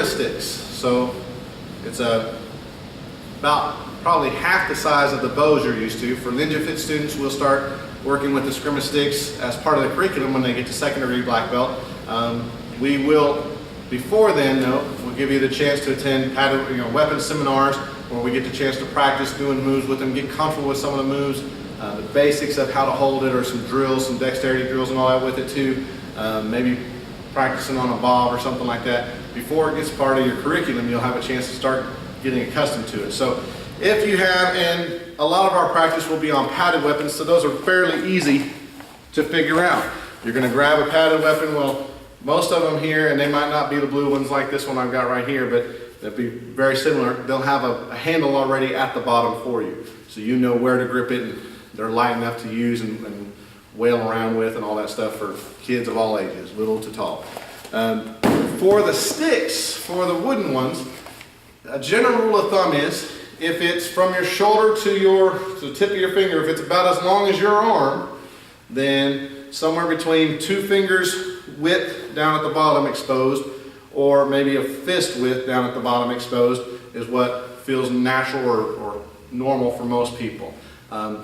Escrima sticks. So it's about probably half the size of the bows you're used to. For Ninja Fit students, we'll start working with the Escrima sticks as part of the curriculum when they get to secondary black belt. We will, before then though, we'll give you the chance to attend weapons seminars where we get the chance to practice doing moves with them, get comfortable with some of the moves, the basics of how to hold it, or some drills, some dexterity drills and all that with it too. Maybe practicing on a bob or something like that. Before it gets part of your curriculum, you'll have a chance to start getting accustomed to it. So if you have, and a lot of our practice will be on padded weapons, so those are fairly easy to figure out. You're going to grab a padded weapon. Well, most of them here, and they might not be the blue ones like this one I've got right here, but they'll be very similar. They'll have a handle already at the bottom for you, so you know where to grip it, and they're light enough to use and wail around with and all that stuff for kids of all ages, little to tall. For the sticks, for the wooden ones, a general rule of thumb is if it's from your shoulder to the tip of your finger, if it's about as long as your arm, then somewhere between 2 fingers width down at the bottom exposed, or maybe a fist width down at the bottom exposed, is what feels natural or normal for most people.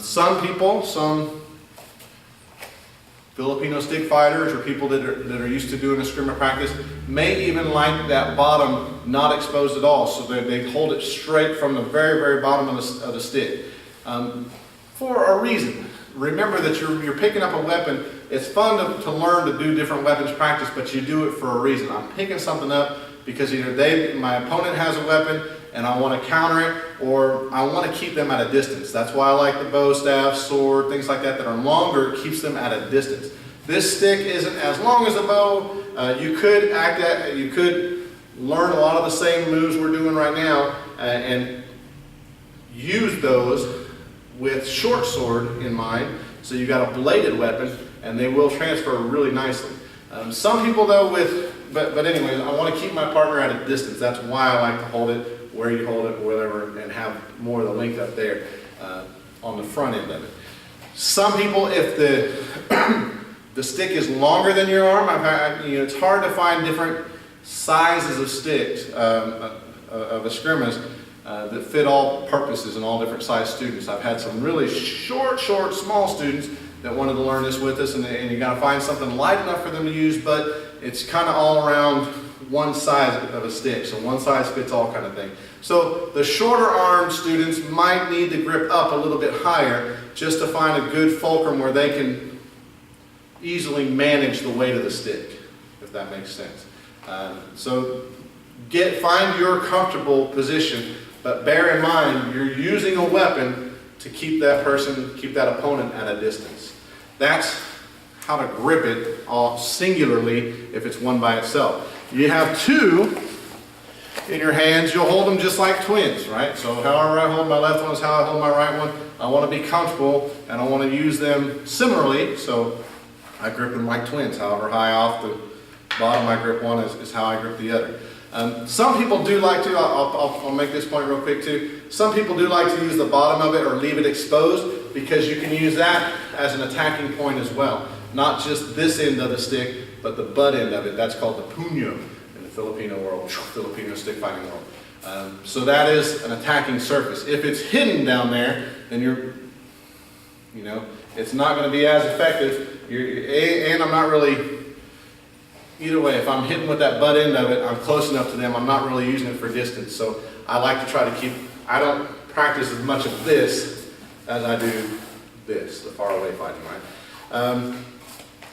Some people, some Filipino stick fighters or people that are used to doing Escrima practice may even like that bottom not exposed at all, so that they hold it straight from the very, very bottom of the stick. For a reason. Remember that you're picking up a weapon. It's fun to learn to do different weapons practice, but you do it for a reason. I'm picking something up because either my opponent has a weapon and I want to counter it, or I want to keep them at a distance. That's why I like the bow, staff, sword, things like that are longer. It keeps them at a distance. This stick isn't as long as a bow. You could learn a lot of the same moves we're doing right now and use those with short sword in mind. So you got a bladed weapon, and they will transfer really nicely. Some people though but anyways, I want to keep my partner at a distance. That's why I like to hold it where you hold it, whatever, and have more of the length up there on the front end of it. Some people, if the stick is longer than your arm, it's hard to find different sizes of sticks, of Escrimas, that fit all purposes and all different size students. I've had some really short, small students that wanted to learn this with us, and you got to find something light enough for them to use, but it's kind of all around one size of a stick, so one size fits all kind of thing. So the shorter armed students might need to grip up a little bit higher just to find a good fulcrum where they can easily manage the weight of the stick, if that makes sense. So find your comfortable position, but bear in mind you're using a weapon to keep that opponent at a distance. That's how to grip it all singularly if it's one by itself. You have 2 in your hands, you'll hold them just like twins, right? So however I hold my left one is how I hold my right one. I want to be comfortable and I want to use them similarly, so I grip them like twins. However high off the bottom I grip one is how I grip the other. Some people do like to, I'll make this point real quick too, some people do like to use the bottom of it or leave it exposed because you can use that as an attacking point as well. Not just this end of the stick, but the butt end of it. That's called the puño in the Filipino world, Filipino stick fighting world. So that is an attacking surface. If it's hidden down there, then it's not going to be as effective. And I'm not really, either way, if I'm hitting with that butt end of it, I'm close enough to them, I'm not really using it for distance. So I like to try to I don't practice as much of this as I do this, the far away fighting, right?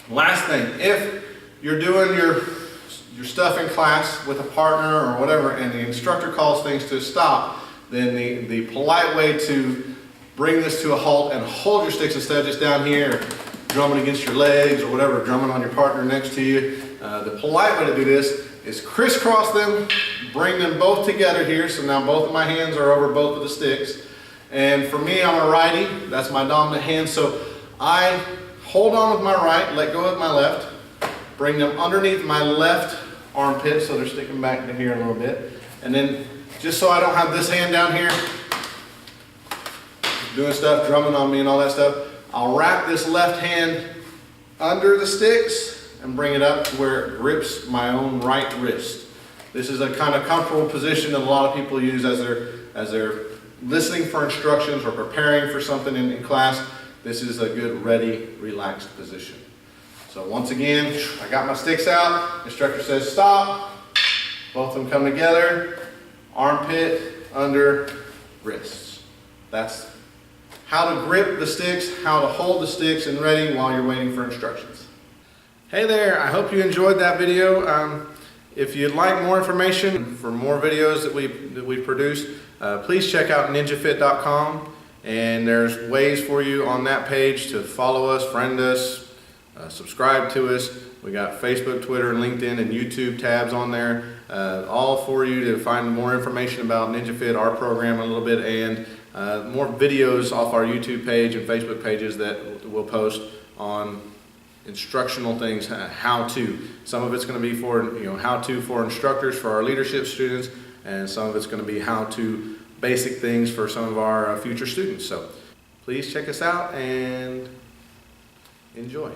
Last thing, if you're doing your stuff in class with a partner or whatever, and the instructor calls things to stop, then the polite way to bring this to a halt and hold your sticks instead of just down here drumming against your legs or whatever, drumming on your partner next to you. The polite way to do this is crisscross them, bring them both together here, so now both of my hands are over both of the sticks. And for me, I'm a righty, that's my dominant hand, so I hold on with my right, let go with my left, bring them underneath my left armpit so they're sticking back to here a little bit. And then just so I don't have this hand down here doing stuff, drumming on me and all that stuff, I'll wrap this left hand under the sticks and bring it up to where it grips my own right wrist. This is a kind of comfortable position that a lot of people use as they're listening for instructions or preparing for something in class. This is a good, ready, relaxed position. So once again, I got my sticks out. Instructor says stop. Both of them come together. Armpit, under, wrists. That's how to grip the sticks, how to hold the sticks and ready while you're waiting for instructions. Hey there, I hope you enjoyed that video. If you'd like more information for more videos that we produce, please check out ninjafit.com, and there's ways for you on that page to follow us, friend us, subscribe to us. We got Facebook, Twitter, and LinkedIn and YouTube tabs on there, all for you to find more information about NinjaFit, our program a little bit, and more videos off our YouTube page and Facebook pages that we'll post on instructional things, how to. Some of it's going to be for how to for instructors, for our leadership students, and some of it's going to be how to basic things for some of our future students. So please check us out and enjoy.